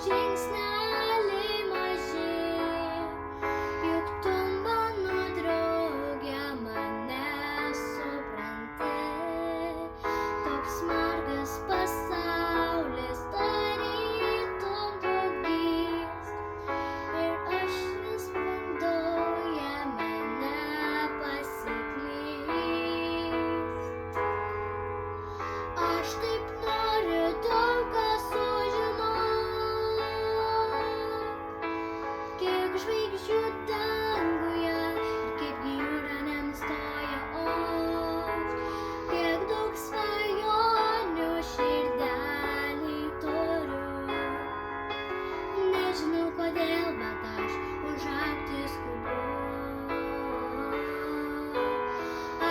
žingsneliai maži, juk tu mano draugė mane supranti. Toks margas pasaulis tarytum drugys, ir aš vis bandau jame nepasiklyst. Aš taip noriu daug ką sužinot, kiek žvaigždžių danguje ir kaip jūra nenustoja okt, kiek daug svajonių širdelėj turiu. Nežinau kodėl, bet aš užaugti skubu.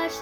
Aš